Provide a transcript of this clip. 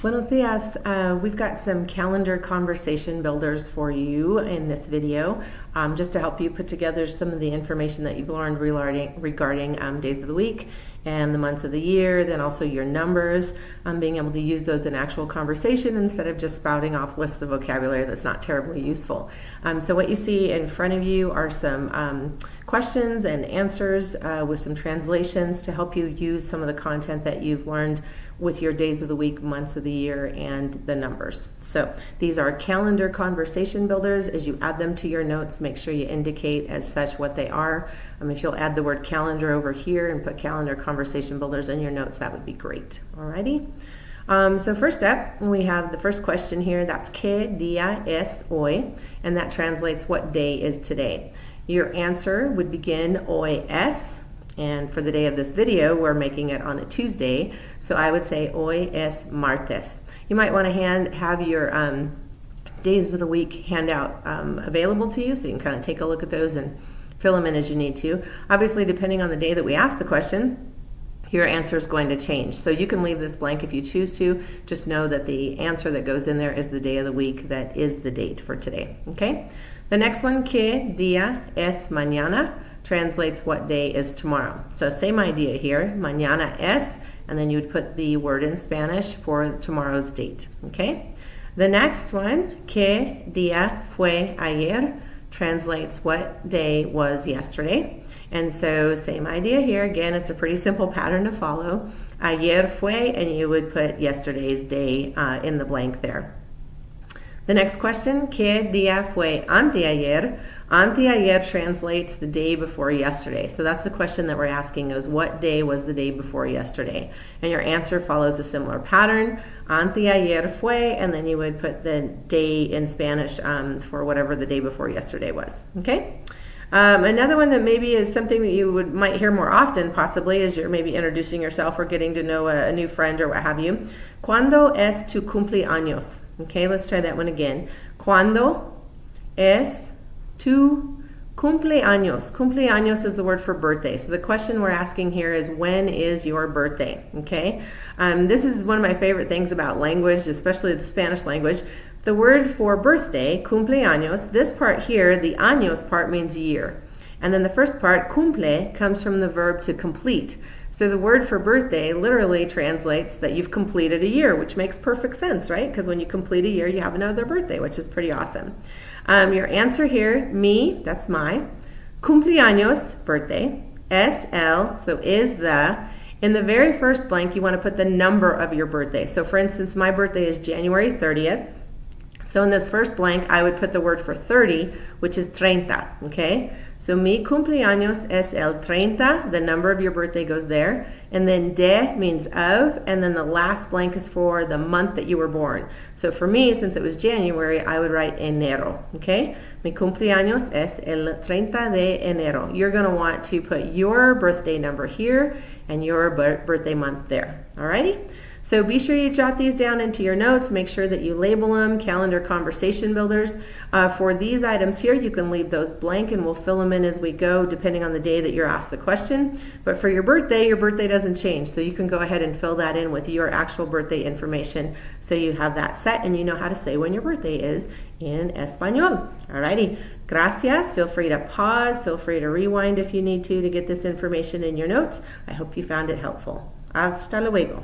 Buenos dias. We've got some calendar conversation builders for you in this video, just to help you put together some of the information that you've learned regarding days of the week and the months of the year, then also your numbers, being able to use those in actual conversation instead of just spouting off lists of vocabulary that's not terribly useful. So what you see in front of you are some questions and answers with some translations to help you use some of the content that you've learned with your days of the week, months of the year, and the numbers. So these are calendar conversation builders. As you add them to your notes, make sure you indicate as such what they are. If you'll add the word calendar over here and put calendar conversation builders in your notes, that would be great. Alrighty. So first up, we have the first question here. That's ¿Qué día es hoy? And that translates what day is today. Your answer would begin hoy es. And for the day of this video, we're making it on a Tuesday. So I would say hoy es martes. You might want to have your days of the week handout available to you, so you can kind of take a look at those and fill them in as you need to. Obviously, depending on the day that we ask the question, your answer is going to change. So you can leave this blank if you choose to. Just know that the answer that goes in there is the day of the week that is the date for today. Okay? The next one, ¿Qué día es mañana? Translates what day is tomorrow. So same idea here, mañana es, and then you would put the word in Spanish for tomorrow's date. Okay? The next one, ¿Qué día fue ayer? Translates what day was yesterday. And so same idea here. Again, it's a pretty simple pattern to follow. Ayer fue, and you would put yesterday's day in the blank there. The next question, ¿Qué día fue anteayer? Anteayer translates the day before yesterday. So that's the question that we're asking, is what day was the day before yesterday? And your answer follows a similar pattern. Anteayer fue, and then you would put the day in Spanish for whatever the day before yesterday was. Okay? Another one that maybe is something that you might hear more often, possibly, as you're maybe introducing yourself or getting to know a new friend or what have you. ¿Cuándo es tu cumpleaños? Okay, let's try that one again. ¿Cuándo es tu cumpleaños? Cumpleaños is the word for birthday. So the question we're asking here is, when is your birthday? Okay, this is one of my favorite things about language, especially the Spanish language. The word for birthday, cumpleaños, this part here, the años part means year. And then the first part, cumple, comes from the verb to complete. So the word for birthday literally translates that you've completed a year, which makes perfect sense, right? Because when you complete a year, you have another birthday, which is pretty awesome. Your answer here, mi, that's my, cumpleaños, birthday, es el, so is the. In the very first blank, you want to put the number of your birthday. So for instance, my birthday is January 30th. So in this first blank, I would put the word for 30, which is 30, okay? So mi cumpleaños es el 30, the number of your birthday goes there. And then de means of, and then the last blank is for the month that you were born. So for me, since it was January, I would write enero, okay? Mi cumpleaños es el 30 de enero. You're gonna want to put your birthday number here and your birthday month there, alrighty? So be sure you jot these down into your notes. Make sure that you label them, calendar conversation builders. For these items here, you can leave those blank and we'll fill them in as we go depending on the day that you're asked the question. But for your birthday doesn't change. So you can go ahead and fill that in with your actual birthday information so you have that set and you know how to say when your birthday is in Espanol. Alrighty, gracias. Feel free to pause, feel free to rewind if you need to get this information in your notes. I hope you found it helpful. Hasta luego.